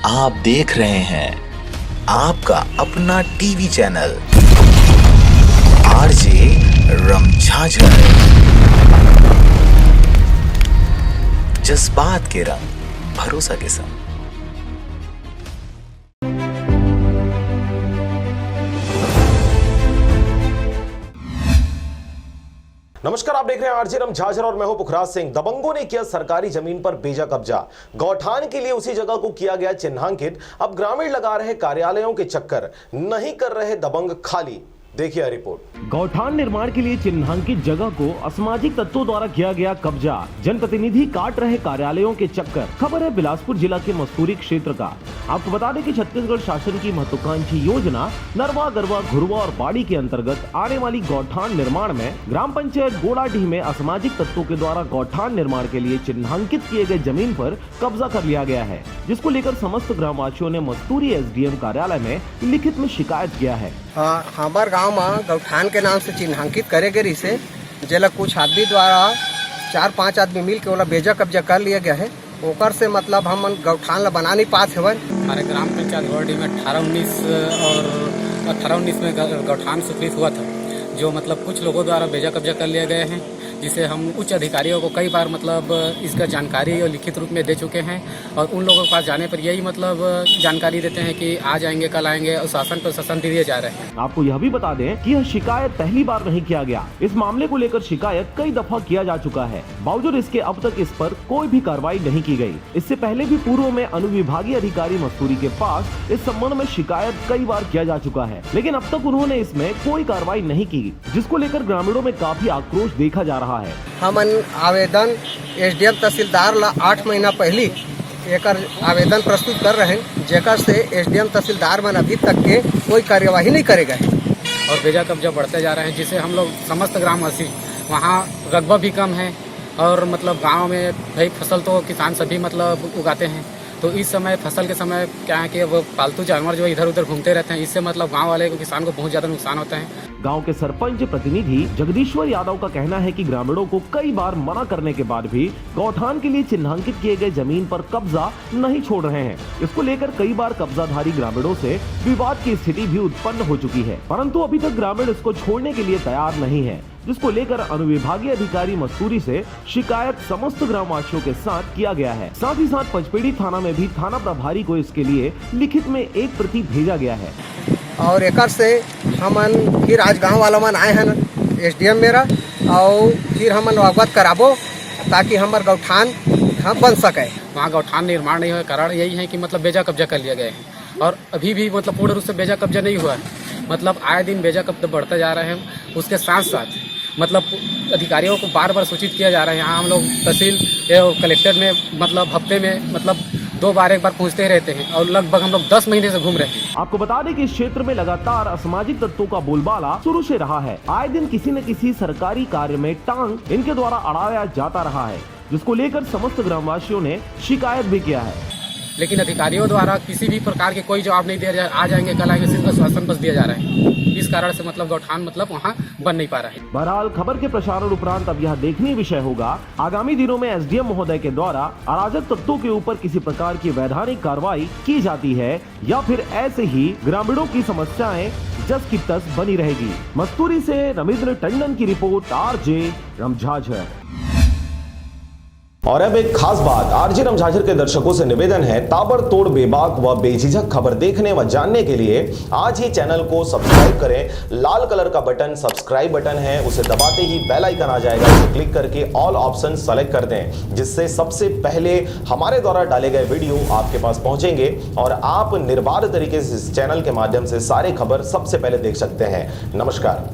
आप देख रहे हैं आपका अपना टीवी चैनल आरजे रमझाझर। जज्बात के रंग, भरोसा के संग। नमस्कार, आप देख रहे हैं आरजे रमझाझर और मैं हूं पुखराज सिंह। दबंगों ने किया सरकारी जमीन पर बेजा कब्जा। गौठान के लिए उसी जगह को किया गया चिन्हांकित। अब ग्रामीण लगा रहे कार्यालयों के चक्कर, नहीं कर रहे दबंग खाली। देखिए रिपोर्ट। गौठान निर्माण के लिए चिन्हांकित जगह को असामाजिक तत्वों द्वारा किया गया कब्जा। जनप्रतिनिधि काट रहे कार्यालयों के चक्कर। खबर है बिलासपुर जिला के मस्तूरी क्षेत्र का। आपको बता दें कि छत्तीसगढ़ शासन की महत्वाकांक्षी योजना नरवा गरवा घुरवा और बाड़ी के अंतर्गत आने वाली गौठान निर्माण में ग्राम पंचायत गोड़ाडीह में असामाजिक तत्वों के द्वारा गौठान निर्माण के लिए चिन्हांकित किए गए जमीन पर कब्जा कर लिया गया है, जिसको लेकर समस्त ग्रामवासियों ने मस्तूरी एसडीएम कार्यालय में लिखित में शिकायत किया है। हमार गांव में गौठान के नाम से चिन्हांकित करे गए से जेला कुछ आदमी द्वारा 4-5 आदमी मिल के बेजा कब्जा कर लिया गया है। ओकर से मतलब हम गौठान ला बना नहीं पाते हवन। हमारे ग्राम पंचायत वार्ड में 18-19 में गौठान स्वीकृत हुआ था, जो मतलब कुछ लोगों द्वारा बेजा कब्जा कर लिए गए हैं, जिसे हम उच्च अधिकारियों को कई बार मतलब इसका जानकारी और लिखित रूप में दे चुके हैं। और उन लोगों के पास जाने पर यही मतलब जानकारी देते हैं कि आज आएंगे कल आएंगे, और शासन पर शासन दिए जा रहे हैं। आपको यह भी बता दें कि यह शिकायत पहली बार नहीं किया गया। इस मामले को लेकर शिकायत कई दफा किया जा चुका है, बावजूद इसके अब तक इस पर कोई भी कार्रवाई नहीं की गई। इससे पहले भी पूर्व में अनुविभागीय अधिकारी मस्तूरी के पास इस संबंध में शिकायत कई बार किया जा चुका है, लेकिन अब तक उन्होंने इसमें कोई कार्रवाई नहीं की, जिसको लेकर ग्रामीणों में काफी आक्रोश देखा जा रहा है। हमन आवेदन एसडीएम तहसीलदार ला 8 महीना पहले एक आवेदन प्रस्तुत कर रहे हैं, जेकर से एसडीएम तहसीलदार मन अभी तक के कोई कार्यवाही नहीं करेगा और बेजा कब्जा बढ़ते जा रहे हैं, जिससे हम लोग समस्त ग्रामवासी वहाँ रकबा भी कम है। और मतलब गांव में भाई फसल तो किसान सभी मतलब उगाते हैं, तो इस समय फसल के समय क्या है कि वो पालतू जानवर जो इधर उधर घूमते रहते हैं, इससे मतलब गांव वाले को किसान को बहुत ज्यादा नुकसान होता है। गांव के सरपंच प्रतिनिधि जगदीश्वर यादव का कहना है कि ग्रामीणों को कई बार मना करने के बाद भी गौठान के लिए चिन्हांकित किए गए जमीन पर कब्जा नहीं छोड़ रहे हैं। इसको लेकर कई बार कब्जाधारी ग्रामीणों से विवाद की स्थिति भी उत्पन्न हो चुकी है, परंतु अभी तक ग्रामीण इसको छोड़ने के लिए तैयार नहीं है, जिसको लेकर अनुविभागीय अधिकारी मस्तूरी से शिकायत समस्त ग्रामवासियों के साथ किया गया है। साथ ही साथ पचपेड़ी थाना में भी थाना प्रभारी को इसके लिए लिखित में एक प्रति भेजा गया है। और एक से हमन फिर आज गांव वाला मन आए हैं एसडीएम मेरा, और फिर हमन अवगत कराबो ताकि हमार गौठान बन सके। वहाँ गौठान निर्माण नहीं हुआ, कारण यही है कि मतलब बेजा कब्जा कर लिया गया है, और अभी भी मतलब पूर्ण रूप से बेजा कब्जा नहीं हुआ है। मतलब आए दिन बेजा कब्जा बढ़ते जा रहे हैं। उसके साथ साथ मतलब अधिकारियों को बार बार सूचित किया जा रहा है। यहाँ हम लोग तहसील कलेक्टर में मतलब हफ्ते में मतलब 2 बार 1 बार पहुँचते रहते हैं, और लगभग हम लोग 10 महीने से घूम रहे हैं। आपको बता दें कि इस क्षेत्र में लगातार असामाजिक तत्वों का बोलबाला शुरू से रहा है। आए दिन किसी न किसी सरकारी कार्य में टांग इनके द्वारा अड़ाया जाता रहा है, जिसको लेकर समस्त ग्रामवासियों ने शिकायत भी किया है, लेकिन अधिकारियों द्वारा किसी भी प्रकार के कोई जवाब नहीं दिया जा रहा। आ जाएंगे कल आएंगे, सिर्फ आश्वासन बस दिया जा रहा है। इस कारण से मतलब गौठान मतलब वहाँ बन नहीं पा रहा है। बहरहाल खबर के प्रसारण उपरांत अब यह देखनीय विषय होगा आगामी दिनों में एसडीएम महोदय के द्वारा अराजक तत्वों के ऊपर किसी प्रकार की वैधानिक कार्रवाई की जाती है, या फिर ऐसे ही ग्रामीणों की समस्याएं जस की तस बनी रहेगी। मस्तूरी से रविंद्र टंडन की रिपोर्ट, आरजे रमझाझर। और अब एक खास बात, आरजे रमझाझर के दर्शकों से निवेदन है, ताबड़तोड़ बेबाक व बेझिझक खबर देखने व जानने के लिए आज ही चैनल को सब्सक्राइब करें। लाल कलर का बटन सब्सक्राइब बटन है, उसे दबाते ही बेल आइकन आ जाएगा, उसे क्लिक करके ऑल ऑप्शन सेलेक्ट कर दें, जिससे सबसे पहले हमारे द्वारा डाले गए वीडियो आपके पास पहुंचेंगे और आप निर्बाध तरीके से इस चैनल के माध्यम से सारे खबर सबसे पहले देख सकते हैं। नमस्कार।